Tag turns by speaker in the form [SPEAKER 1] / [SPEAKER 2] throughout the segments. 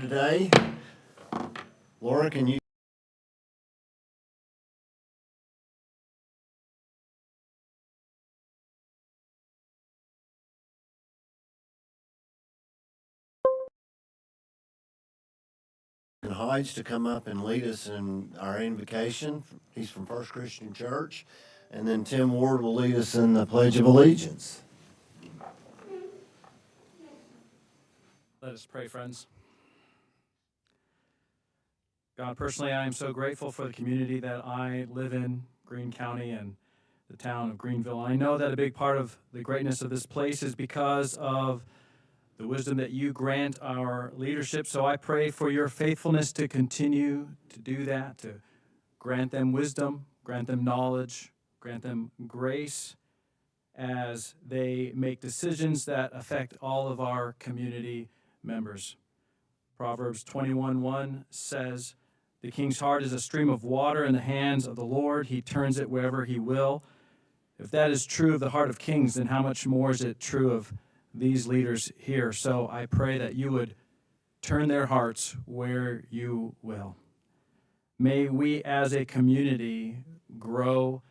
[SPEAKER 1] today. Laura, can you? Hodge to come up and lead us in our invocation. He's from First Christian Church. And then Tim Ward will lead us in the Pledge of Allegiance.
[SPEAKER 2] Let us pray, friends. God, personally, I am so grateful for the community that I live in, Greene County and the town of Greenville. I know that a big part of the greatness of this place is because of the wisdom that you grant our leadership. So I pray for your faithfulness to continue to do that, to grant them wisdom, grant them knowledge, grant them grace as they make decisions that affect all of our community members. Proverbs 21:1 says, "The king's heart is a stream of water in the hands of the Lord. He turns it wherever he will." If that is true of the heart of kings, then how much more is it true of these leaders here? So I pray that you would turn their hearts where you will. May we as a community grow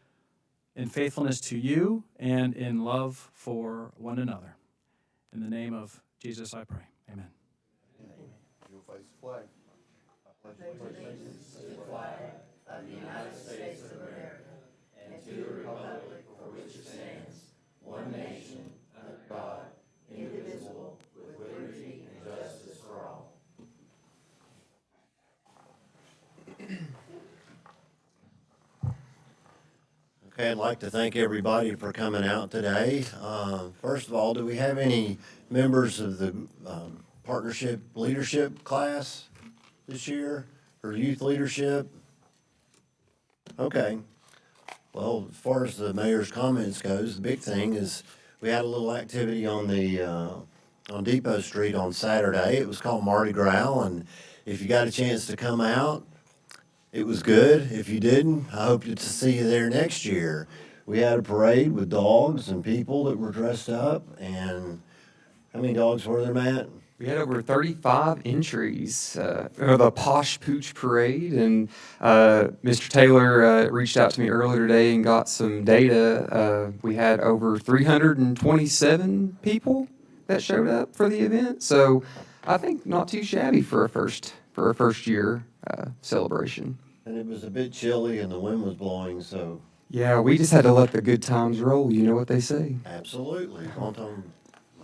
[SPEAKER 2] in faithfulness to you and in love for one another. In the name of Jesus, I pray. Amen.
[SPEAKER 3] You'll face the flag. I pledge allegiance
[SPEAKER 4] to the flag of the United States of America and to the republic for which it stands, one nation, under God, indivisible, with liberty and justice for all.
[SPEAKER 1] Okay, I'd like to thank everybody for coming out today. First of all, do we have any members of the partnership leadership class this year or youth leadership? Okay. Well, as far as the mayor's comments goes, the big thing is we had a little activity on the on Depot Street on Saturday. It was called Mardi Gras, and if you got a chance to come out, it was good. If you didn't, I hope to see you there next year. We had a parade with dogs and people that were dressed up. And how many dogs were there, Matt?
[SPEAKER 5] We had over 35 entries for the Posh Pooch Parade, and Mr. Taylor reached out to me earlier today and got some data. We had over 327 people that showed up for the event, so I think not too shabby for a first year celebration.
[SPEAKER 1] And it was a bit chilly and the wind was blowing, so.
[SPEAKER 5] Yeah, we just had to let the good times roll. You know what they say.
[SPEAKER 1] Absolutely.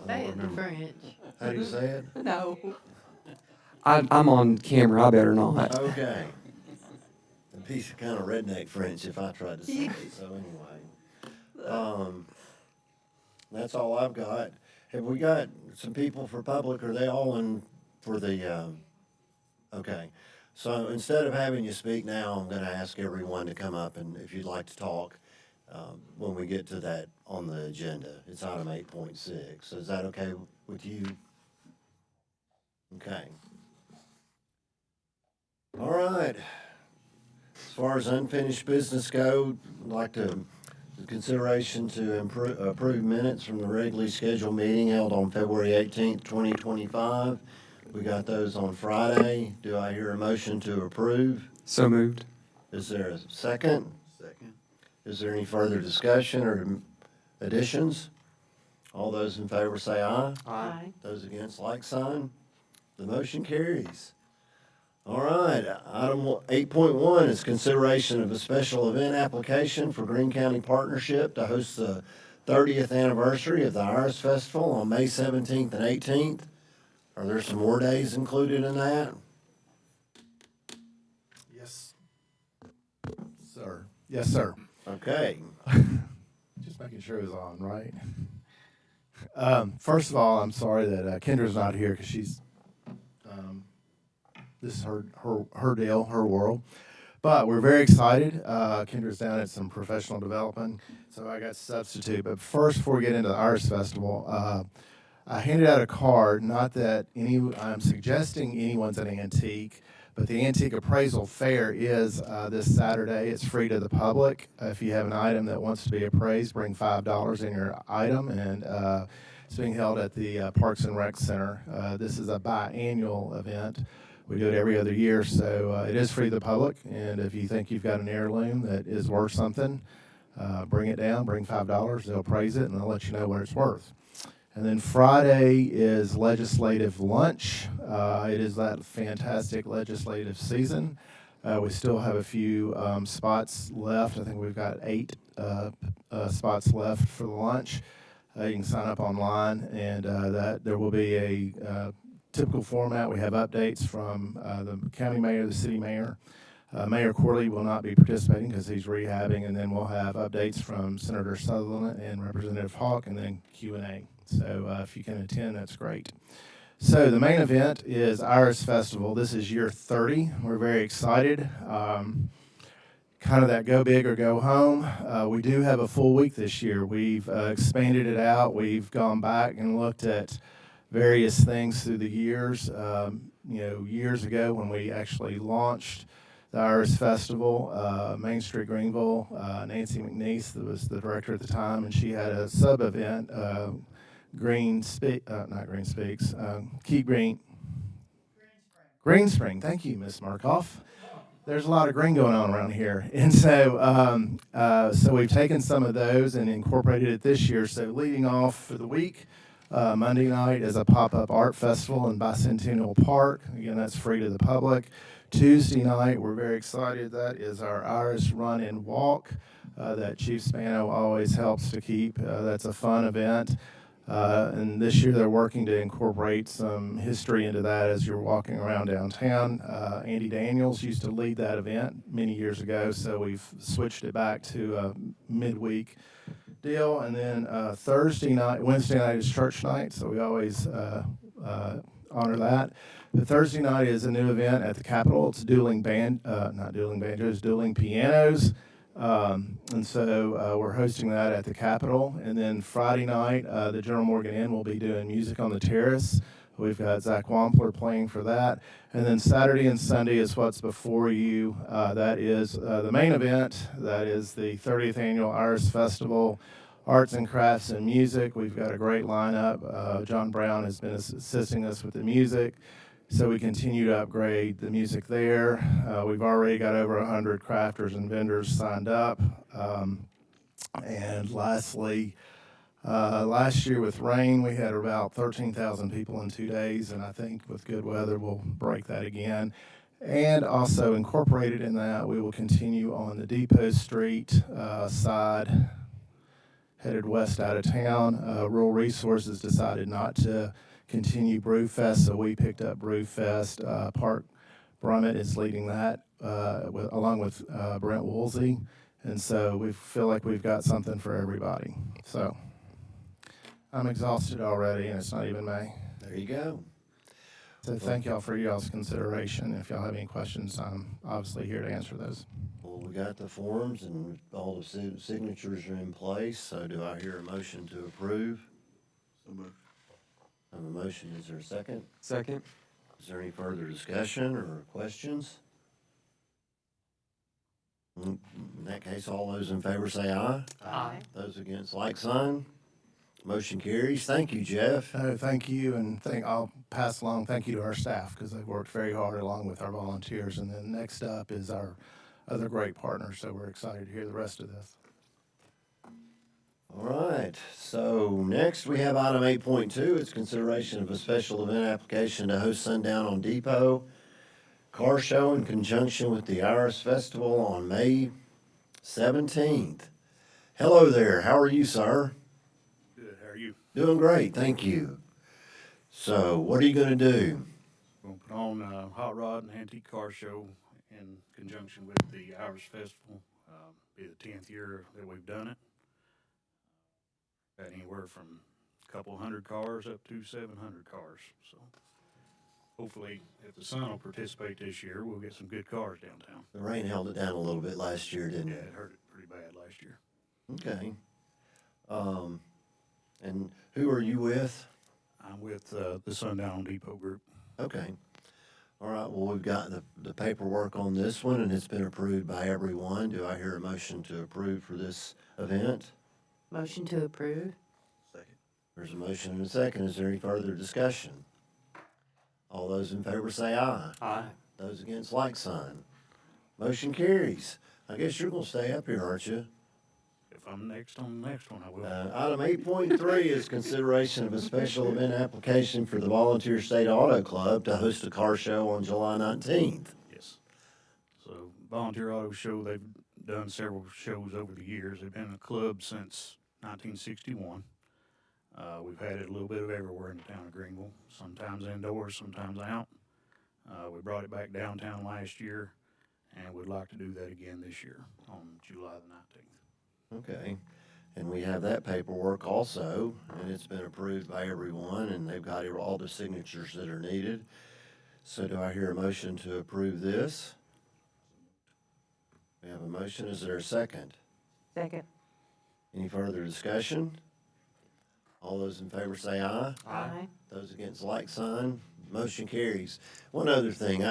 [SPEAKER 4] Say it in French.
[SPEAKER 1] How do you say it?
[SPEAKER 4] No.
[SPEAKER 5] I'm on camera. I better not.
[SPEAKER 1] Okay. A piece of kind of redneck French if I tried to say it. So anyway, that's all I've got. Have we got some people for public? Are they all in for the? Okay. So instead of having you speak now, I'm going to ask everyone to come up and if you'd like to talk when we get to that on the agenda. It's item 8.6. So is that okay with you? Okay. All right. As far as unfinished business go, I'd like to consideration to approve minutes from the regularly scheduled meeting held on February 18th, 2025. We got those on Friday. Do I hear a motion to approve?
[SPEAKER 5] So moved.
[SPEAKER 1] Is there a second?
[SPEAKER 3] Second.
[SPEAKER 1] Is there any further discussion or additions? All those in favor say aye.
[SPEAKER 4] Aye.
[SPEAKER 1] Those against, like sign. The motion carries. All right, item 8.1 is consideration of a special event application for Greene County Partnership to host the 30th anniversary of the Iris Festival on May 17th and 18th. Are there some more days included in that?
[SPEAKER 3] Yes. Sir. Yes, sir.
[SPEAKER 1] Okay.
[SPEAKER 3] Just making sure it was on, right? First of all, I'm sorry that Kendra's not here because she's, this is her deal, her world. But we're very excited. Kendra's down at some professional development, so I got to substitute. But first, before we get into the Iris Festival, I handed out a card, not that I'm suggesting anyone's an antique, but the Antique Appraisal Fair is this Saturday. It's free to the public. If you have an item that wants to be appraised, bring $5 in your item, and It's being held at the Parks and Rec Center. This is a biannual event. We do it every other year, so it is free to the public. And if you think you've got an heirloom that is worth something, bring it down, bring $5. They'll appraise it, and they'll let you know what it's worth. And then Friday is legislative lunch. It is that fantastic legislative season. We still have a few spots left. I think we've got 8 spots left for the lunch. You can sign up online, and that there will be a typical format. We have updates from the county mayor, the city mayor. Mayor Corley will not be participating because he's rehabbing, and then we'll have updates from Senator Sutherland and Representative Hawk, and then Q&A. So if you can attend, that's great. So the main event is Iris Festival. This is year 30. We're very excited. Kind of that go big or go home. We do have a full week this year. We've expanded it out. We've gone back and looked at various things through the years. Years ago when we actually launched the Iris Festival, Main Street Greenville, Nancy McNeese, that was the director at the time, and she had a sub-event, Keep Green. Green Spring. Thank you, Miss Markoff. There's a lot of green going on around here. And so so we've taken some of those and incorporated it this year. So leading off for the week, Monday night is a pop-up art festival in Bicentennial Park. Again, that's free to the public. Tuesday night, we're very excited. That is our Iris Run and Walk that Chief Spano always helps to keep. That's a fun event. And this year they're working to incorporate some history into that as you're walking around downtown. Andy Daniels used to lead that event many years ago, so we've switched it back to a midweek deal. And then Wednesday night is church night, so we always honor that. But Thursday night is a new event at the Capitol. It's dueling banjos, dueling pianos. And so we're hosting that at the Capitol. And then Friday night, the General Morgan Inn will be doing music on the terrace. We've got Zach Wampler playing for that. And then Saturday and Sunday is what's before you. That is the main event. That is the 30th Annual Iris Festival, Arts and Crafts and Music. We've got a great lineup. John Brown has been assisting us with the music. So we continue to upgrade the music there. We've already got over 100 crafters and vendors signed up. And lastly, last year with rain, we had about 13,000 people in 2 days, and I think with good weather, we'll break that again. And also incorporated in that, we will continue on the Depot Street side, headed west out of town. Rural Resources decided not to continue Brewfest, so we picked up Brewfest. Park Brummett is leading that along with Brent Woolsey, and so we feel like we've got something for everybody. So I'm exhausted already, and it's not even May.
[SPEAKER 1] There you go.
[SPEAKER 3] So thank y'all for y'all's consideration. If y'all have any questions, I'm obviously here to answer those.
[SPEAKER 1] Well, we got the forms and all the signatures are in place, so do I hear a motion to approve?
[SPEAKER 6] So moved.
[SPEAKER 1] I have a motion, is there a second?
[SPEAKER 5] Second.
[SPEAKER 1] Is there any further discussion or questions? In that case, all those in favor say aye.
[SPEAKER 4] Aye.
[SPEAKER 1] Those against, like sign. Motion carries. Thank you, Jeff.
[SPEAKER 3] Thank you, and I'll pass along thank you to our staff because they've worked very hard along with our volunteers. And then next up is our other great partners, so we're excited to hear the rest of this.
[SPEAKER 1] All right, so next we have item 8.2. It's consideration of a special event application to host Sundown on Depot car show in conjunction with the Iris Festival on May 17th. Hello there, how are you, sir?
[SPEAKER 6] Good, how are you?
[SPEAKER 1] Doing great, thank you. So what are you gonna do?
[SPEAKER 6] We'll put on a hot rod and antique car show in conjunction with the Iris Festival. Be the 10th year that we've done it. Got anywhere from a couple hundred cars up to 700 cars. So hopefully, if the sun will participate this year, we'll get some good cars downtown.
[SPEAKER 1] The rain held it down a little bit last year, didn't
[SPEAKER 6] Yeah,
[SPEAKER 1] it?
[SPEAKER 6] it hurt it pretty bad last year.
[SPEAKER 1] Okay. And who are you with?
[SPEAKER 6] I'm with the Sundown on Depot group.
[SPEAKER 1] Okay. All right, well, we've got the paperwork on this one, and it's been approved by everyone. Do I hear a motion to approve for this event?
[SPEAKER 4] Motion to approve?
[SPEAKER 6] Second.
[SPEAKER 1] There's a motion and a second. Is there any further discussion? All those in favor say aye.
[SPEAKER 7] Aye.
[SPEAKER 1] Those against, like sign. Motion carries. I guess you're gonna stay up here, aren't you?
[SPEAKER 6] If I'm next on the next one, I will.
[SPEAKER 1] Item 8.3 is consideration of a special event application for the Volunteer State Auto Club to host a car show on July 19th.
[SPEAKER 6] Yes. So Volunteer Auto Show, they've done several shows over the years. They've been a club since 1961. We've had it a little bit of everywhere in the town of Greenville, sometimes indoors, sometimes out. We brought it back downtown last year, and we'd like to do that again this year on July the 19th.
[SPEAKER 1] Okay, and we have that paperwork also, and it's been approved by everyone, and they've got here all the signatures that are needed. So do I hear a motion to approve this? We have a motion. Is there a second?
[SPEAKER 4] Second.
[SPEAKER 1] Any further discussion? All those in favor say aye.
[SPEAKER 4] Aye.
[SPEAKER 1] Those against, like sign. Motion carries. One other thing,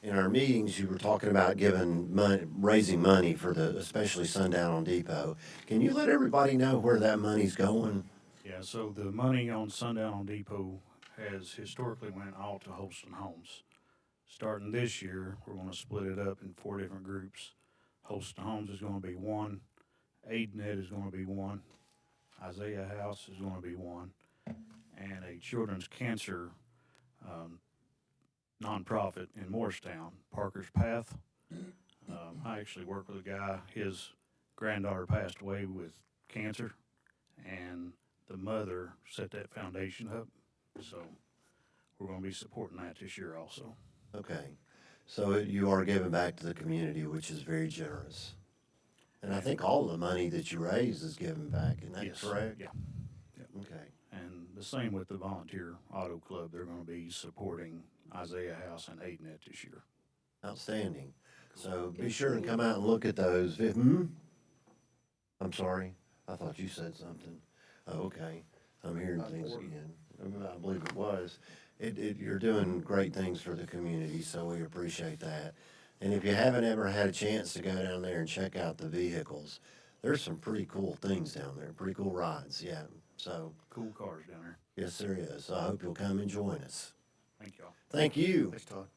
[SPEAKER 1] in our meetings, you were talking about giving money, raising money for especially Sundown on Depot. Can you let everybody know where that money's going?
[SPEAKER 6] Yeah, so the money on Sundown on Depot has historically went all to Holston Homes. Starting this year, we're gonna split it up in 4 different groups. Holston Homes is gonna be one, AidNet is gonna be one, Isaiah House is gonna be one, and a children's cancer nonprofit in Morristown, Parker's Path. I actually work with a guy, his granddaughter passed away with cancer, and the mother set that foundation up. So we're gonna be supporting that this year also.
[SPEAKER 1] Okay, so you are giving back to the community, which is very generous. And I think all the money that you raise is given back, isn't that
[SPEAKER 6] Yes.
[SPEAKER 1] correct?
[SPEAKER 6] Yeah.
[SPEAKER 1] Okay,
[SPEAKER 6] And the same with the Volunteer Auto Club. They're gonna be supporting Isaiah House and AidNet this year.
[SPEAKER 1] outstanding. So be sure and come out and look at those. I'm sorry, I thought you said something. Oh, okay, I'm hearing things again. I believe it was. You're doing great things for the community, so we appreciate that. And if you haven't ever had a chance to go down there and check out the vehicles, there's some pretty cool things down there, pretty cool rides, yeah. So,
[SPEAKER 6] Cool cars down there.
[SPEAKER 1] yes, there is. I hope you'll come and join us.
[SPEAKER 6] Thank y'all.
[SPEAKER 1] Thank you.
[SPEAKER 3] Thanks, Todd.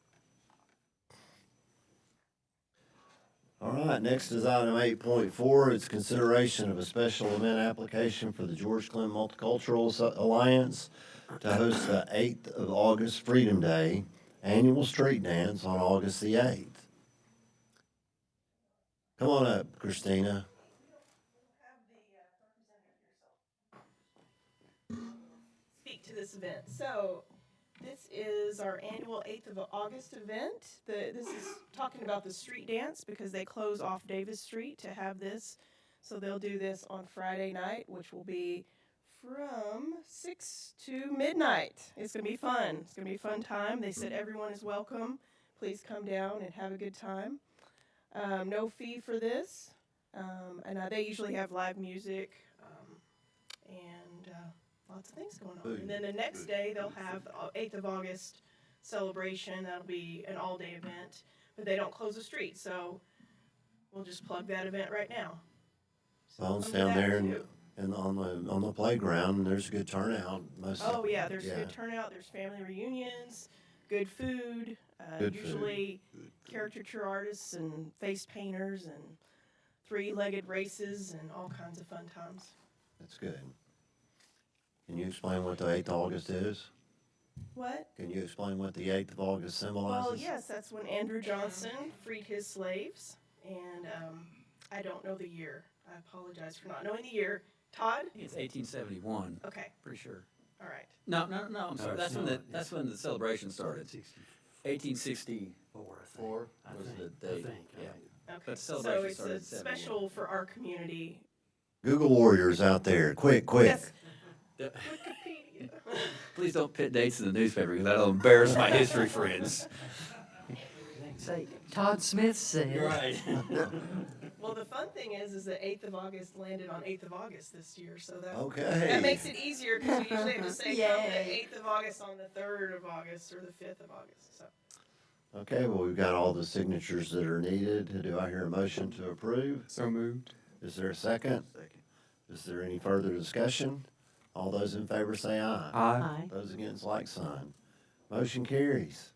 [SPEAKER 1] All right, next is item 8.4. It's consideration of a special event application for the George Clinton Multicultural Alliance to host the 8th of August Freedom Day annual street dance on August the 8th. Come on up, Christina.
[SPEAKER 8] Speak to this event. So, this is our annual 8th of August event. This is talking about the street dance because they close off Davis Street to have this. So they'll do this on Friday night, which will be from 6 to midnight. It's going to be fun. It's going to be a fun time. They said everyone is welcome. Please come down and have a good time. No fee for this. And they usually have live music and lots of things going on. And then the next day, they'll have the 8th of August celebration. That'll be an all-day event, but they don't close the street, so we'll just plug that event right now. So
[SPEAKER 1] Phones
[SPEAKER 8] come to
[SPEAKER 1] down
[SPEAKER 8] that
[SPEAKER 1] there
[SPEAKER 8] too.
[SPEAKER 1] and on the playground, there's a good turnout.
[SPEAKER 8] Oh, yeah, there's
[SPEAKER 1] yeah.
[SPEAKER 8] good turnout, there's family reunions, good food,
[SPEAKER 1] Good food.
[SPEAKER 8] usually caricature artists and face painters and three-legged races and all kinds of fun times.
[SPEAKER 1] That's good. Can you explain what the 8th of August is?
[SPEAKER 8] What?
[SPEAKER 1] Can you explain what the 8th of August symbolizes?
[SPEAKER 8] Well, yes, that's when Andrew Johnson freed his slaves, and I don't know the year. I apologize for not knowing the year. Todd?
[SPEAKER 7] It's 1871,
[SPEAKER 8] Okay,
[SPEAKER 7] pretty sure.
[SPEAKER 8] all right.
[SPEAKER 7] No, I'm sorry. That's when the celebration started. 1864, I think. Was the date. Yeah.
[SPEAKER 8] Okay,
[SPEAKER 7] But
[SPEAKER 8] so
[SPEAKER 7] celebration
[SPEAKER 8] it's
[SPEAKER 7] started
[SPEAKER 8] a
[SPEAKER 7] in 71.
[SPEAKER 8] special for our community.
[SPEAKER 1] Google warriors out there, quick.
[SPEAKER 8] Yes.
[SPEAKER 7] Yeah.
[SPEAKER 8] Wikipedia.
[SPEAKER 7] Please don't put dates in the newspaper because that'll embarrass my history friends.
[SPEAKER 4] Say, Todd Smith said.
[SPEAKER 7] Right.
[SPEAKER 8] Well, the fun thing is the 8th of August landed on 8th of August this year, so that
[SPEAKER 1] Okay.
[SPEAKER 8] that makes it easier because we usually have to say come
[SPEAKER 4] Yay.
[SPEAKER 8] the 8th of August on the 3rd of August or the 5th of August. So
[SPEAKER 1] Okay, well, we've got all the signatures that are needed. Do I hear a motion to approve?
[SPEAKER 5] So moved.
[SPEAKER 1] Is there a second? Second. Is there any further discussion? All those in favor say aye.
[SPEAKER 5] Aye.
[SPEAKER 1] Those against, like sign. Motion carries.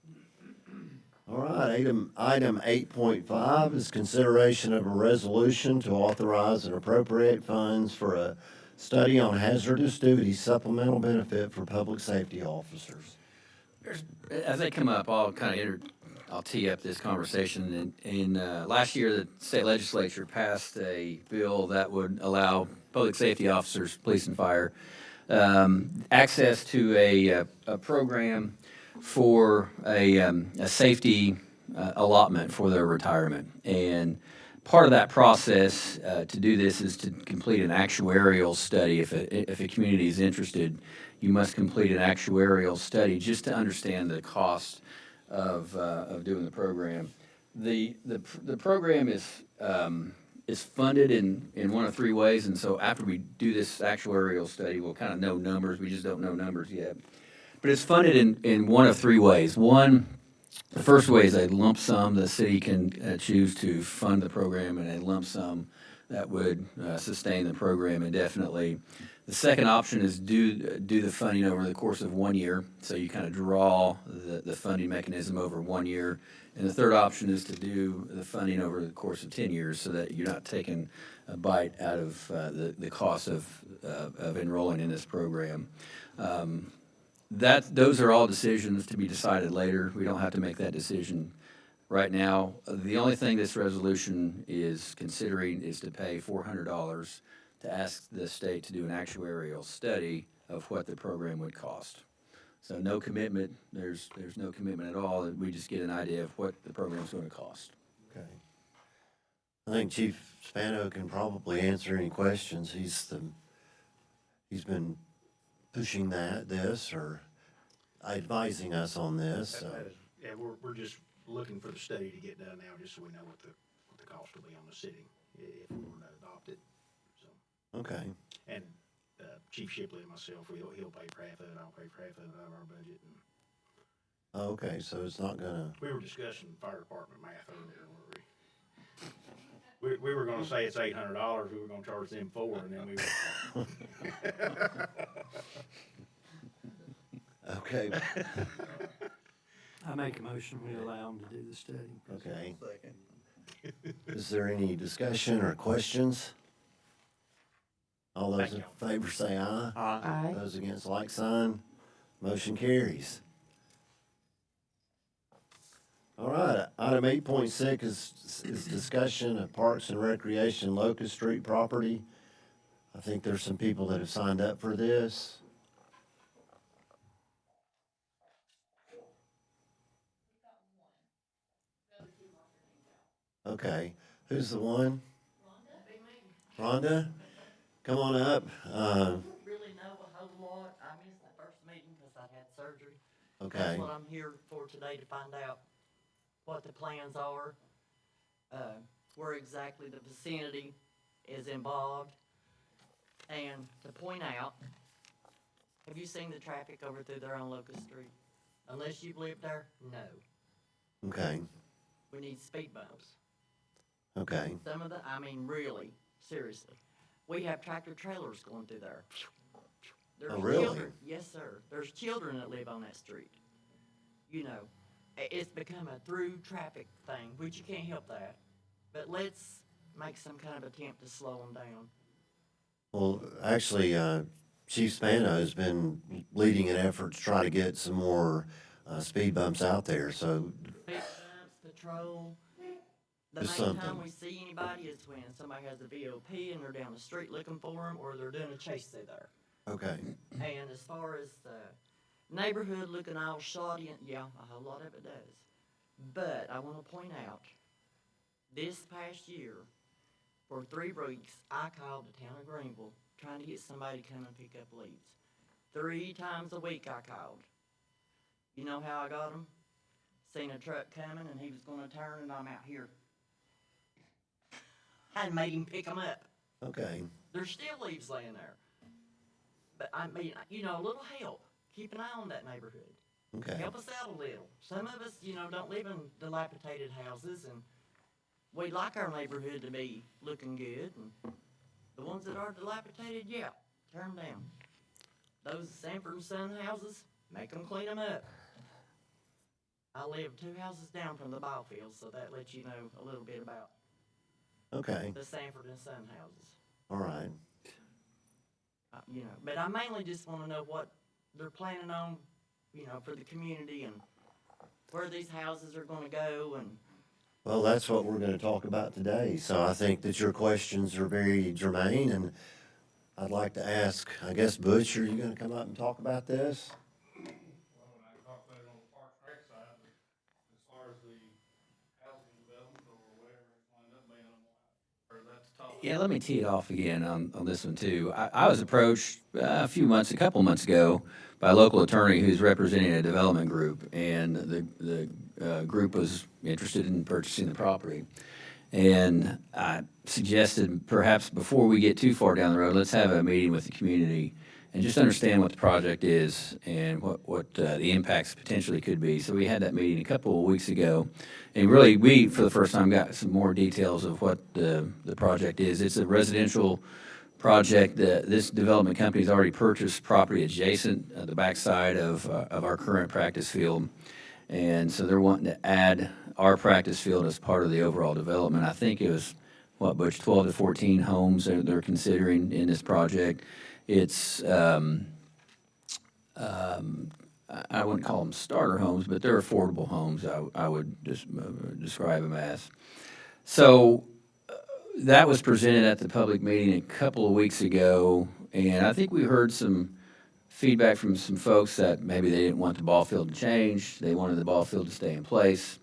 [SPEAKER 1] All right, item 8.5 is consideration of a resolution to authorize and appropriate funds for a study on hazardous duty supplemental benefit for public safety officers.
[SPEAKER 7] As they come up, I'll tee up this conversation. Last year, the state legislature passed a bill that would allow public safety officers, police and fire, access to a program for a safety allotment for their retirement. And part of that process to do this is to complete an actuarial study. If a community is interested, you must complete an actuarial study just to understand the cost of doing the program. The program is funded in one of three ways, and so after we do this actuarial study, we'll kind of know numbers. We just don't know numbers yet. But it's funded in one of three ways. One, the first way is a lump sum. The city can choose to fund the program in a lump sum that would sustain the program indefinitely. The second option is do the funding over the course of 1 year. So you kind of draw the funding mechanism over 1 year. And the third option is to do the funding over the course of 10 years so that you're not taking a bite out of the cost of enrolling in this program. Those are all decisions to be decided later. We don't have to make that decision right now. The only thing this resolution is considering is to pay $400 to ask the state to do an actuarial study of what the program would cost. So no commitment, there's no commitment at all. We just get an idea of what the program's going to cost.
[SPEAKER 1] Okay. I think Chief Spano can probably answer any questions. He's been pushing this or advising us on this. So.
[SPEAKER 6] Yeah, we're just looking for the study to get done now, just so we know what the cost will be on the city if we were to adopt it. So.
[SPEAKER 1] Okay.
[SPEAKER 6] And Chief Shipley and myself, he'll pay for half of it, I'll pay for half of it out of our budget. And
[SPEAKER 1] Okay, so it's not gonna.
[SPEAKER 6] we were discussing fire department math earlier, weren't we? We were gonna say it's $800, we were gonna charge them $400, and then we were.
[SPEAKER 1] Okay.
[SPEAKER 9] I make a motion, we allow them to do the study.
[SPEAKER 1] Okay. Is there any discussion or questions? All those
[SPEAKER 6] Thank
[SPEAKER 1] in
[SPEAKER 6] you.
[SPEAKER 1] favor say aye.
[SPEAKER 5] Aye.
[SPEAKER 1] Those against, like sign. Motion carries. All right, item 8.6 is discussion of Parks and Recreation Locust Street property. I think there's some people that have signed up for this. Okay, who's the one? Rhonda? Come on up.
[SPEAKER 10] Really know a whole lot. I missed the first meeting because I had surgery.
[SPEAKER 1] Okay,
[SPEAKER 10] That's what I'm here for today, to find out what the plans are, where exactly the vicinity is involved, and to point out, have you seen the traffic over through there on Locust Street? Unless you've lived there, no.
[SPEAKER 1] okay,
[SPEAKER 10] We need speed bumps.
[SPEAKER 1] okay,
[SPEAKER 10] Some of the, I mean, really, seriously. We have tractor trailers going through there. There's
[SPEAKER 1] Oh, really?
[SPEAKER 10] children- Yes, sir. There's children that live on that street. You know, it's become a through traffic thing, which you can't help that. But let's make some kind of attempt to slow them down.
[SPEAKER 1] Well, actually, Chief Spano has been leading an effort to try to get some more speed bumps out there, so,
[SPEAKER 10] Speed bumps, patrol. The
[SPEAKER 1] Just
[SPEAKER 10] main time
[SPEAKER 1] something.
[SPEAKER 10] we see anybody is when somebody has a VOP and they're down the street looking for them, or they're doing a chase through there.
[SPEAKER 1] okay,
[SPEAKER 10] And as far as the neighborhood looking all shoddy, and yeah, a whole lot of it does. But I want to point out, this past year, for 3 weeks, I called the town of Greenville trying to get somebody to come and pick up leads. 3 times a week I called. You know how I got them? Seen a truck coming and he was going to turn and I'm out here. I made him pick them up.
[SPEAKER 1] okay,
[SPEAKER 10] There's still leaves laying there. But I mean, you know, a little help. Keep an eye on that neighborhood.
[SPEAKER 1] okay.
[SPEAKER 10] Help us out a little. Some of us, you know, don't live in dilapidated houses, and we like our neighborhood to be looking good. And the ones that are dilapidated, yeah, tear them down. those Sanford and Son houses, make them clean them up. I live 2 houses down from the ball field, so that lets you know a little bit about
[SPEAKER 1] Okay,
[SPEAKER 10] the Sanford and Son houses.
[SPEAKER 1] all right.
[SPEAKER 10] You know, but I mainly just wanna know what they're planning on, you know, for the community and where these houses are gonna go and,
[SPEAKER 1] Well, that's what we're gonna talk about today, so I think that your questions are very germane, and I'd like to ask, I guess, Butch, are you gonna come up and talk about this?
[SPEAKER 6] Well, I talked about it on the Parks and Rec side, but as far as the housing development or whatever it's lined up being, or that's top.
[SPEAKER 7] Yeah, let me tee it off again on this one too. I was approached a couple months ago, by a local attorney who's representing a development group, and the group was interested in purchasing the property. And I suggested perhaps before we get too far down the road, let's have a meeting with the community and just understand what the project is and what the impacts potentially could be. So we had that meeting a couple of weeks ago. And really, we, for the first time, got some more details of what the project is. It's a residential project. This development company's already purchased property adjacent at the backside of our current practice field. And so they're wanting to add our practice field as part of the overall development. I think it was, what, Butch, 12 to 14 homes that they're considering in this project. It's, I wouldn't call them starter homes, but they're affordable homes, I would just describe them as. So that was presented at the public meeting a couple of weeks ago, and I think we heard some feedback from some folks that maybe they didn't want the ball field to change. They wanted the ball field to stay in place,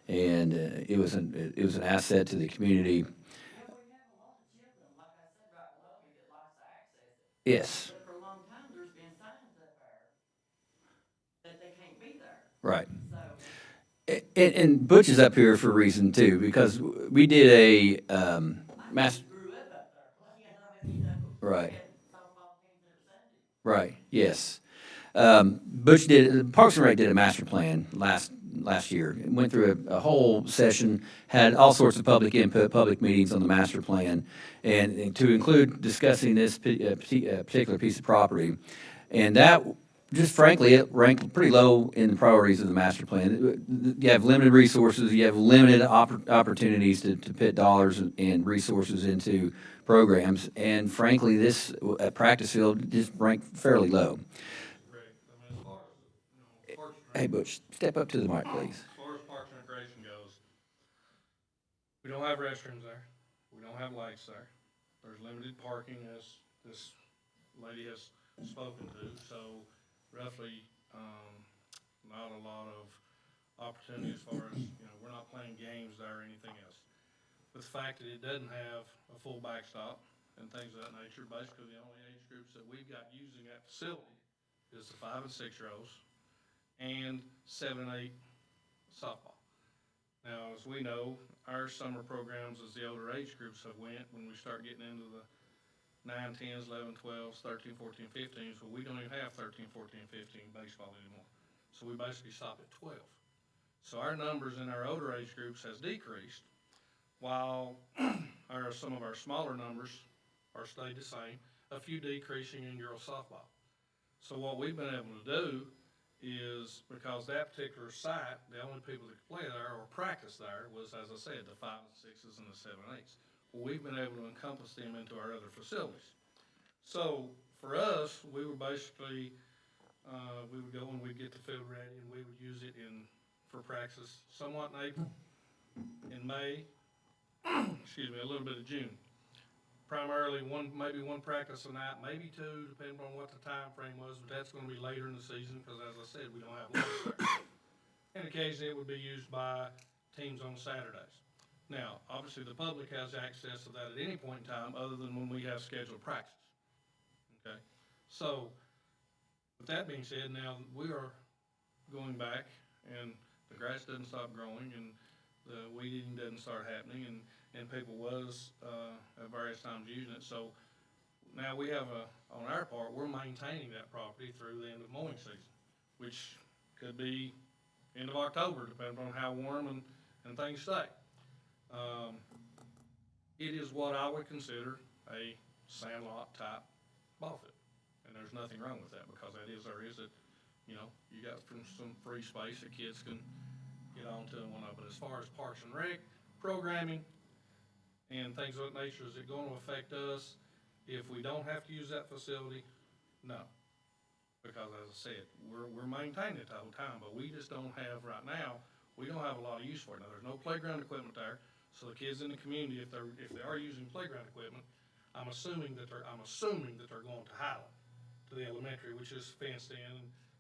[SPEAKER 7] and it was an asset to the community. Yes.
[SPEAKER 10] but for a long time, there's been signs up there that they can't be there,
[SPEAKER 7] Right.
[SPEAKER 10] so.
[SPEAKER 7] And Butch is up here for a reason too, because we did a master.
[SPEAKER 10] Grew up up there, you know,
[SPEAKER 7] Right.
[SPEAKER 10] had softball teams every Sunday.
[SPEAKER 7] Right, yes. Parks and Rec did a master plan last year. It went through a whole session, had all sorts of public input, public meetings on the master plan, and to include discussing this particular piece of property. And that, just frankly, it ranked pretty low in the priorities of the master plan. You have limited resources, you have limited opportunities to put dollars and resources into programs, and frankly, this practice field just ranked fairly low.
[SPEAKER 6] Correct. I mean, as far as, you know, Parks and Rec.
[SPEAKER 7] Hey, Butch, step up to the mic, please.
[SPEAKER 6] As far as Parks and Recreation goes, we don't have restrooms there. We don't have lights there. There's limited parking, as this lady has spoken to, so roughly, not a lot of opportunity as far as, you know, we're not playing games there or anything else. With the fact that it doesn't have a full backstop and things of that nature, basically the only age groups that we've got using that facility is the 5 and 6 year olds and 7 and 8 softball. Now, as we know, our summer programs as the older age groups have went, when we start getting into the 9, 10s, 11, 12s, 13, 14, 15s, well, we don't even have 13, 14, 15 baseball anymore. So we basically stop at 12. So our numbers in our older age groups has decreased, while some of our smaller numbers are stayed the same, a few decreasing in girls softball. So what we've been able to do is, because that particular site, the only people that could play there or practice there was, as I said, the 5 and 6s and the 7 and 8s. Well, we've been able to encompass them into our other facilities. So for us, we were basically, we would go and we'd get the field ready and we would use it for practice somewhat in April, in May, excuse me, a little bit of June. Primarily maybe one practice a night, maybe two, depending on what the time frame was, but that's gonna be later in the season, because as I said, we don't have lights there. And occasionally it would be used by teams on Saturdays. Now, obviously, the public has access to that at any point in time, other than when we have scheduled practice. Okay? So, with that being said, now we are going back, and the grass doesn't stop growing, and the weed eating doesn't start happening, and people was at various times using it. So now we have on our part, we're maintaining that property through the end of mowing season, which could be end of October, depending on how warm and things stay. It is what I would consider a sandlot type ball field, and
[SPEAKER 11] And there's nothing wrong with that, because that is, there is it, you know, you got some free space that kids can get onto and whatnot. But as far as Parks and Rec, programming, and things of that nature, is it gonna affect us if we don't have to use that facility? No. Because as I said, we're maintaining it the whole time, but we just don't have, right now, we don't have a lot of use for it. Now, there's no playground equipment there, so the kids in the community, if they are using playground equipment, I'm assuming that they're going to Highland, to the elementary, which is fenced in,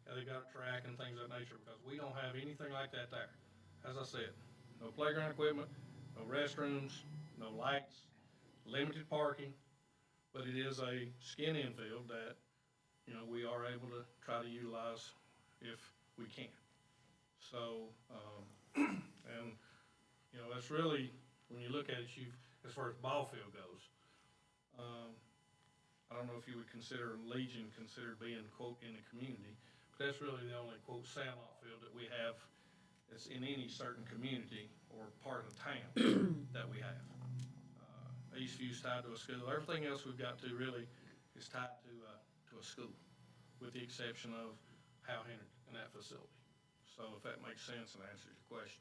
[SPEAKER 11] and they've got a track and things of that nature, because we don't have anything like that there. As I said, no playground equipment, no restrooms, no lights, limited parking, but it is a skin infield that, you know, we are able to try to utilize if we can. So, and, you know, that's really, when you look at it, as far as ball field goes, I don't know if you would consider Legion considered being, quote, in the community, but that's really the only, quote, sandlot field that we have that's in any certain community or part of the town that we have. Eastview's tied to a school. Everything else we've got to really is tied to a school, with the exception of Hal Henry and that facility. So if that makes sense and answers your question.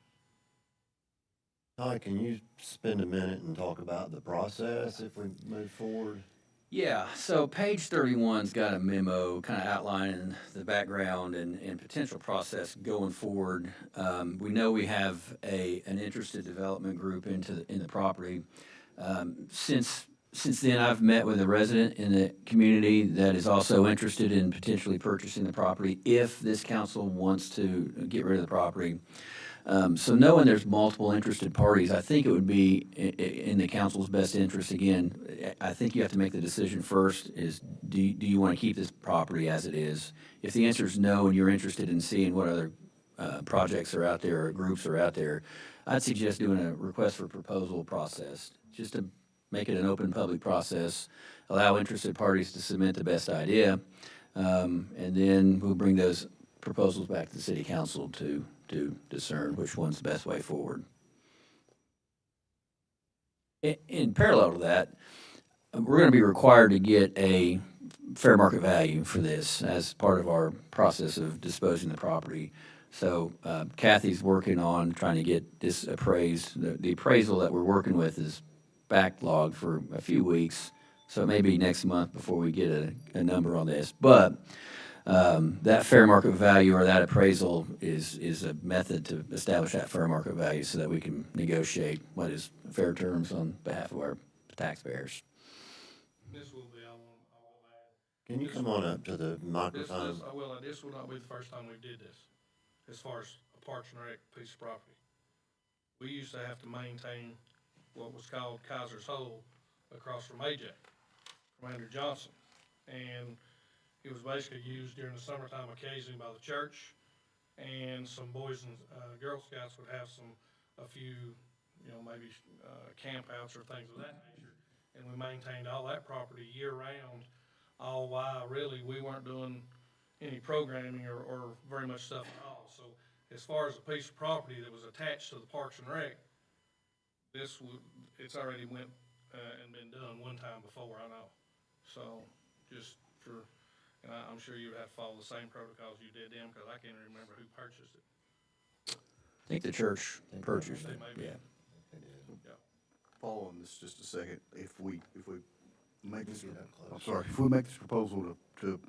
[SPEAKER 1] Todd, can you spend a minute and talk about the process if we move forward?
[SPEAKER 7] Yeah, so page 31's got a memo kind of outlining the background and potential process going forward. We know we have an interested development group in the property. Since then, I've met with a resident in the community that is also interested in potentially purchasing the property if this council wants to get rid of the property. So knowing there's multiple interested parties, I think it would be in the council's best interest. Again, I think you have to make the decision first is, do you want to keep this property as it is? If the answer is no and you're interested in seeing what other projects are out there or groups are out there, I'd suggest doing a request for proposal process, just to make it an open public process, allow interested parties to submit the best idea, and then we'll bring those proposals back to the city council to discern which one's the best way forward. In parallel to that, we're going to be required to get a fair market value for this as part of our process of disposing of the property. So Kathy's working on trying to get this appraised. The appraisal that we're working with is backlogged for a few weeks, so it may be next month before we get a number on this. But that fair market value or that appraisal is a method to establish that fair market value so that we can negotiate what is fair terms on behalf of our taxpayers.
[SPEAKER 11] This will be, I will add.
[SPEAKER 1] Can you come on up to the microphone?
[SPEAKER 11] This will not be the first time we did this, as far as a Parks and Rec piece of property. We used to have to maintain what was called Kaiser's Hole across from AJ, from Andrew Johnson. And it was basically used during the summertime occasionally by the church, and some Boys and Girl Scouts would have a few, you know, maybe campouts or things of that nature. And we maintained all that property year round, all while really we weren't doing any programming or very much stuff at all. So as far as a piece of property that was attached to the Parks and Rec, it's already went and been done one time before, I know. So just for, and I'm sure you would have to follow the same protocols you did then, because I can't remember who purchased it.
[SPEAKER 7] I think the church purchased it,
[SPEAKER 11] Maybe.
[SPEAKER 7] yeah.
[SPEAKER 12] Following this just a second, if we make this, if we make this proposal to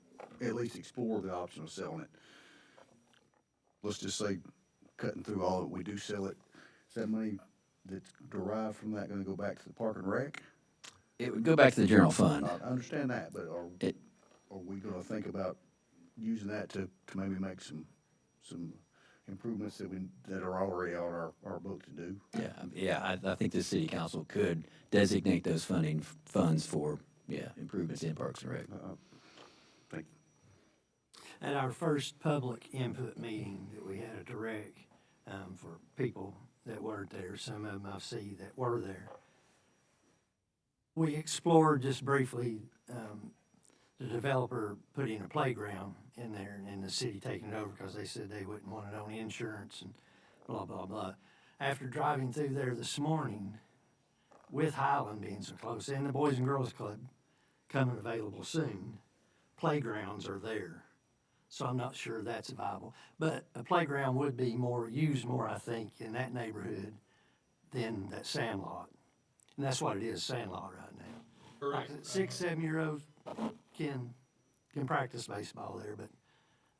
[SPEAKER 12] at least explore the option of selling it, let's just say cutting through all of it, we do sell it, is that money that's derived from that gonna go back to the Park and Rec?
[SPEAKER 7] It would go back to the general fund.
[SPEAKER 12] I understand that, but are we gonna think about using that to maybe make some improvements that are already on our book to do?
[SPEAKER 7] Yeah, I think the city council could designate those funds for, improvements in Parks and Rec.
[SPEAKER 12] Thank you.
[SPEAKER 9] At our first public input meeting that we had at the rec, for people that weren't there, some of them I see that were there, we explored just briefly, the developer putting a playground in there and the city taking it over because they said they wouldn't want it on insurance and blah, blah, blah. After driving through there this morning, with Highland being so close and the Boys and Girls Club coming available soon, playgrounds are there. So I'm not sure that's viable. But a playground would be used more, I think, in that neighborhood than that sandlot. And that's what it is, sandlot right now. Like
[SPEAKER 11] Correct.
[SPEAKER 9] 6, 7-year-olds can practice baseball there, but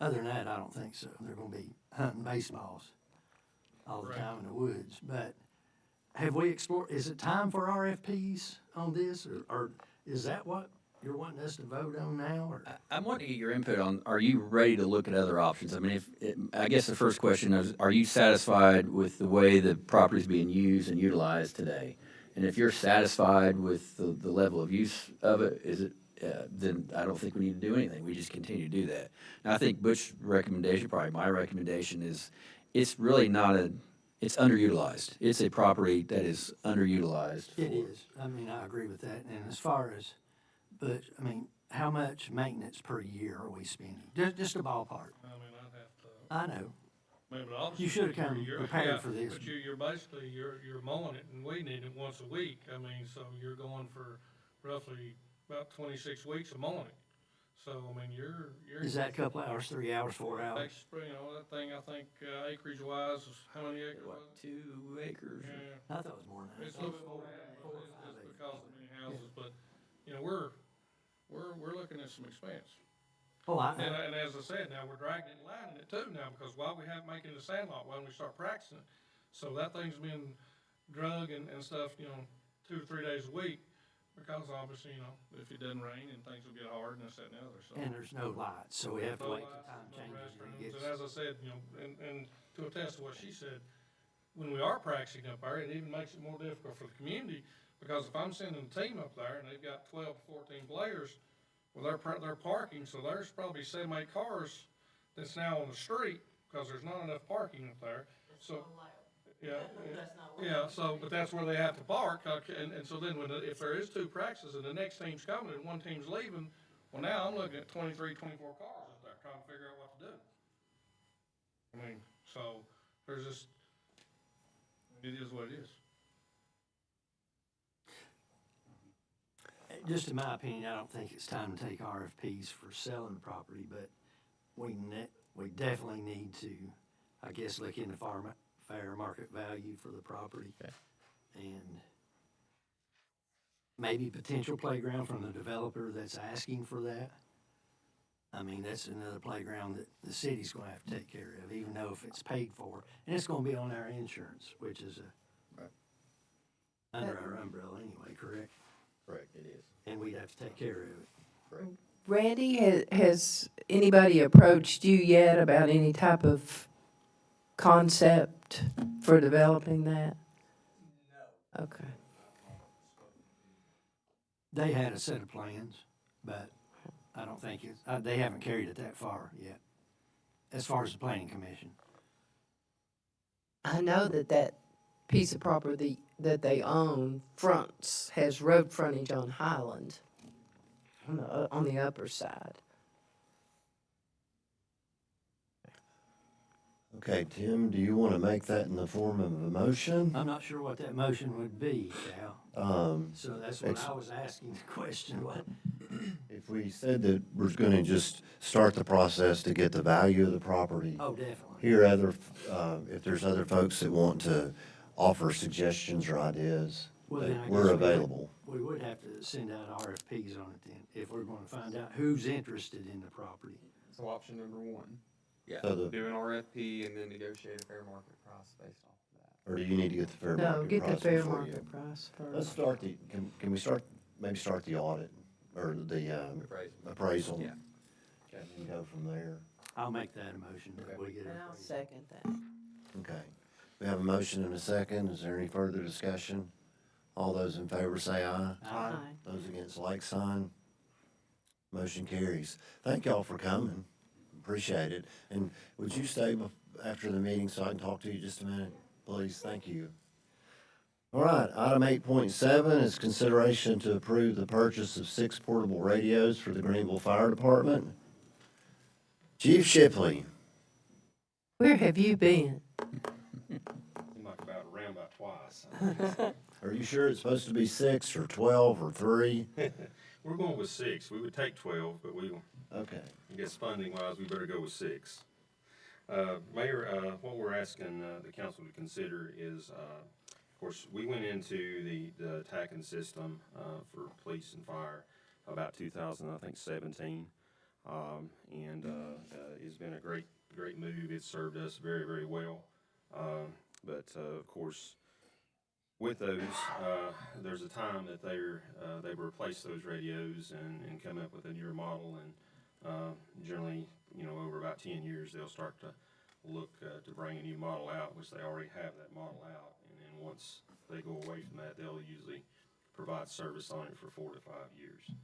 [SPEAKER 9] other than that, I don't think so. They're gonna be hunting baseballs all the
[SPEAKER 11] Correct.
[SPEAKER 9] time in the woods. But have we explored, is it time for RFPs on this, or is that what you're wanting us to vote on now, or?
[SPEAKER 7] I'm wanting to get your input on, are you ready to look at other options? I mean, I guess the first question is, are you satisfied with the way the property is being used and utilized today? And if you're satisfied with the level of use of it, then I don't think we need to do anything. We just continue to do that. And I think Butch's recommendation, probably my recommendation, is it's really not it's underutilized. It's a property that is underutilized.
[SPEAKER 9] It is. I mean, I agree with that. And as far as, but, I mean, how much maintenance per year are we spending? Just a ballpark.
[SPEAKER 11] I mean, I'd have to.
[SPEAKER 9] I know.
[SPEAKER 11] I mean, but obviously
[SPEAKER 9] You should have come
[SPEAKER 11] you're-
[SPEAKER 9] prepared
[SPEAKER 11] yeah,
[SPEAKER 9] for this.
[SPEAKER 11] But you're basically, you're mowing it and weeding it once a week. I mean, so you're going for roughly about 26 weeks of mowing it. So, I mean, you're.
[SPEAKER 9] Is that a couple hours, 3 hours, 4 hours?
[SPEAKER 11] Next spring, that thing, I think, acreage wise, is how many acres was it?
[SPEAKER 7] 2 acres.
[SPEAKER 11] Yeah.
[SPEAKER 9] I thought it was more than that.
[SPEAKER 11] It's a little bit more than that, but it's because of many houses, but, we're looking at some expense.
[SPEAKER 9] Oh,
[SPEAKER 11] And as I said, now we're dragging it and lining it too now, because while we have making the sandlot, when we start practicing it, so that thing's been drug and stuff, 2 to 3 days a week, because obviously, if it doesn't rain and things will get hard and this, that, and the other, so.
[SPEAKER 9] And there's no lights, so we have to
[SPEAKER 11] No
[SPEAKER 9] wait till
[SPEAKER 11] lights,
[SPEAKER 9] time
[SPEAKER 11] no
[SPEAKER 9] changes.
[SPEAKER 11] restrooms,
[SPEAKER 9] and it
[SPEAKER 11] and
[SPEAKER 9] gets-
[SPEAKER 11] as I said, and to attest to what she said, when we are practicing up there, it even makes it more difficult for the community, because if I'm sending a team up there and they've got 12 to 14 players, well, they're parking, so there's probably 7, 8 cars that's now on the street, because there's not enough parking up there, so. Yeah, so, but that's where they have to park, and so then if there is 2 practices and the next team's coming and one team's leaving, well, now I'm looking at 23, 24 cars up there trying to figure out what to do. I mean, so, there's just, it is what it is.
[SPEAKER 9] Just in my opinion, I don't think it's time to take RFPs for selling the property, but we definitely need to, I guess, look into fair market value for the property.
[SPEAKER 5] Okay.
[SPEAKER 9] And maybe potential playground from the developer that's asking for that. I mean, that's another playground that the city's gonna have to take care of, even though if it's paid for. And it's gonna be on our insurance, which is under our umbrella anyway, correct?
[SPEAKER 1] Correct, it is.
[SPEAKER 9] And we'd have to take care of it.
[SPEAKER 1] Correct.
[SPEAKER 4] Randy, has anybody approached you yet about any type of concept for developing that? No. Okay.
[SPEAKER 9] They had a set of plans, but I don't think they haven't carried it that far yet, as far as the planning commission.
[SPEAKER 4] I know that piece of property that they own has road frontage on Highland, on the upper side.
[SPEAKER 1] Okay, Tim, do you want to make that in the form of a motion?
[SPEAKER 9] I'm not sure what that motion would be, Cal. So that's what I was asking the question, what?
[SPEAKER 1] If we said that we're going to just start the process to get the value of the property,
[SPEAKER 9] Oh, definitely.
[SPEAKER 1] hear if there's other folks that want to offer suggestions or ideas,
[SPEAKER 9] Well, then I
[SPEAKER 1] that we're
[SPEAKER 9] guess
[SPEAKER 1] available.
[SPEAKER 9] We would have to send out RFPs on it then, if we're gonna find out who's interested in the property.
[SPEAKER 5] So option number 1,
[SPEAKER 7] Yeah.
[SPEAKER 1] So
[SPEAKER 5] do an RFP and then negotiate a fair market price based off of that.
[SPEAKER 1] or do you need to get the fair
[SPEAKER 4] No,
[SPEAKER 1] market
[SPEAKER 4] get the
[SPEAKER 1] price
[SPEAKER 4] fair
[SPEAKER 1] before you?
[SPEAKER 4] market price
[SPEAKER 1] Let's
[SPEAKER 4] first.
[SPEAKER 1] start can we maybe start the audit or the appraisal?
[SPEAKER 5] Yeah.
[SPEAKER 1] And go from there.
[SPEAKER 9] I'll make that a motion, that we get
[SPEAKER 4] And
[SPEAKER 9] it.
[SPEAKER 4] I'll second that.
[SPEAKER 1] Okay. We have a motion and a second. Is there any further discussion? All those in favor say aye.
[SPEAKER 4] Aye.
[SPEAKER 1] Those against, like sign. Motion carries. Thank y'all for coming. Appreciate it. And would you stay after the meeting so I can talk to you just a minute, please? Thank you. All right, item 8.7 is consideration to approve the purchase of 6 portable radios for the Greenville Fire Department. Chief Shipley.
[SPEAKER 4] Where have you been?
[SPEAKER 13] I'm like around about twice.
[SPEAKER 1] Are you sure it's supposed to be 6 or 12 or 3?
[SPEAKER 13] We're going with 6. We would take 12, but
[SPEAKER 1] Okay.
[SPEAKER 13] I guess funding wise, we better go with 6. Mayor, what we're asking the council to consider is, of course, we went into the TACN system for police and fire about 2017, and it's been a great move. It's served us very well. But of course, with those, there's a time that they replace those radios and come up with a newer model, and generally, over about 10 years, they'll start to look to bring a new model out, which they already have that model out, and then once they go away from that, they'll usually provide service on it for 4 to 5 years.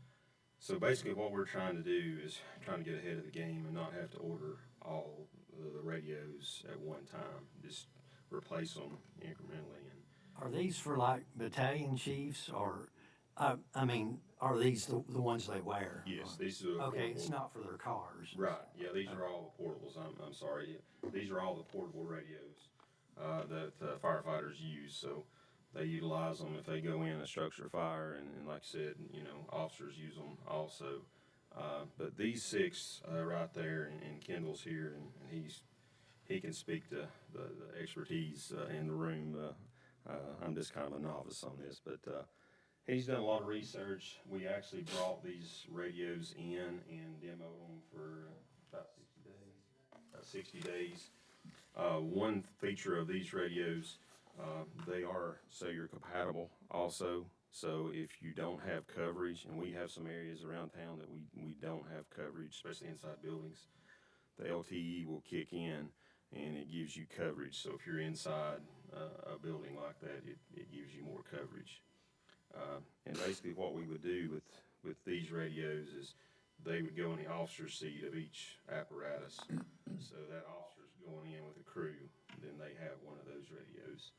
[SPEAKER 13] So basically, what we're trying to do is trying to get ahead of the game and not have to order all the radios at one time. Just replace them incrementally. And
[SPEAKER 9] Are these for like battalion chiefs or, I mean, are these the ones they wear?
[SPEAKER 13] yes, these are
[SPEAKER 9] Okay, it's
[SPEAKER 13] portable.
[SPEAKER 9] not for their cars.
[SPEAKER 13] Right. Yeah, these are all the portables. I'm sorry. These are all the portable radios that firefighters use. So they utilize them if they go in a structure fire, and like I said, officers use them also. But these 6 right there, and Kendall's here, and he can speak to the expertise in the room. I'm just kind of a novice on this, but he's done a lot of research. We actually brought these radios in and demoed them for about 60 days. One feature of these radios, they are cellular compatible also. So if you don't have coverage, and we have some areas around town that we don't have coverage, especially inside buildings, the LTE will kick in and it gives you coverage. So if you're inside a building like that, it gives you more coverage. And basically what we would do with these radios is they would go in the officer's seat of each apparatus. So that officer's going in with a crew, then they have one of those radios.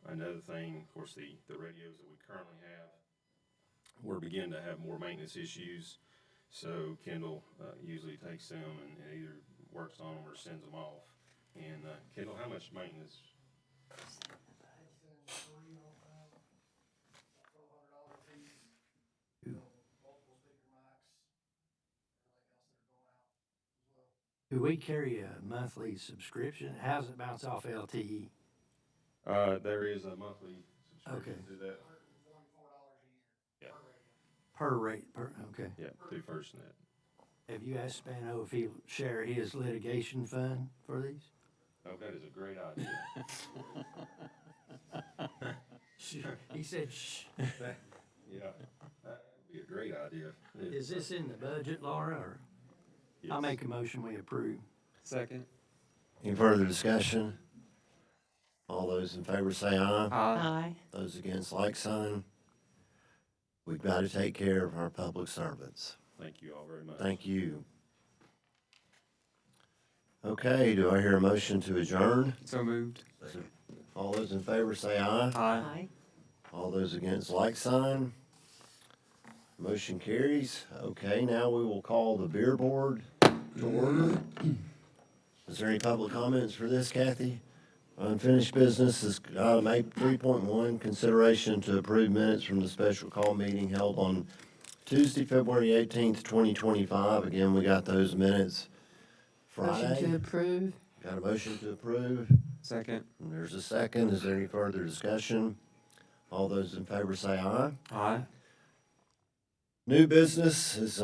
[SPEAKER 13] Another thing, of course, the radios that we currently have, we're beginning to have more maintenance issues. So Kendall usually takes them and either works on them or sends them off. And Kendall, how much maintenance?
[SPEAKER 9] Do we carry a monthly subscription? How does it bounce off LTE?
[SPEAKER 13] There is a monthly subscription
[SPEAKER 9] Okay.
[SPEAKER 13] to that. Yeah,
[SPEAKER 9] Per rate, okay.
[SPEAKER 13] yeah, through FirstNet.
[SPEAKER 9] Have you asked Spano if he'll share his litigation fund for these?
[SPEAKER 13] Oh, that is a great idea.
[SPEAKER 9] He said, shh.
[SPEAKER 13] Yeah, that would be a great idea.
[SPEAKER 9] Is this in the budget, Laura, or? I'll
[SPEAKER 13] Yes.
[SPEAKER 9] make a motion, we approve.
[SPEAKER 5] Second.
[SPEAKER 1] Any further discussion? All those in favor say aye.
[SPEAKER 5] Aye.
[SPEAKER 1] Those against, like sign. We've got to take care of our public servants.
[SPEAKER 13] Thank you all very much.
[SPEAKER 1] Thank you. Okay, do I hear a motion to adjourn?
[SPEAKER 5] So moved.
[SPEAKER 1] All those in favor say aye.
[SPEAKER 5] Aye.
[SPEAKER 1] All those against, like sign. Motion carries. Okay, now we will call the beer board to order. Is there any public comments for this, Kathy? Unfinished business is item 3.1, consideration to approve minutes from the special call meeting held on Tuesday, February 18th, 2025. Again, we got those minutes
[SPEAKER 4] Motion to
[SPEAKER 1] Friday.
[SPEAKER 4] approve.
[SPEAKER 1] Got a motion to approve.
[SPEAKER 5] Second.
[SPEAKER 1] And there's a second. Is there any further discussion? All those in favor say aye.
[SPEAKER 5] Aye.
[SPEAKER 1] New business is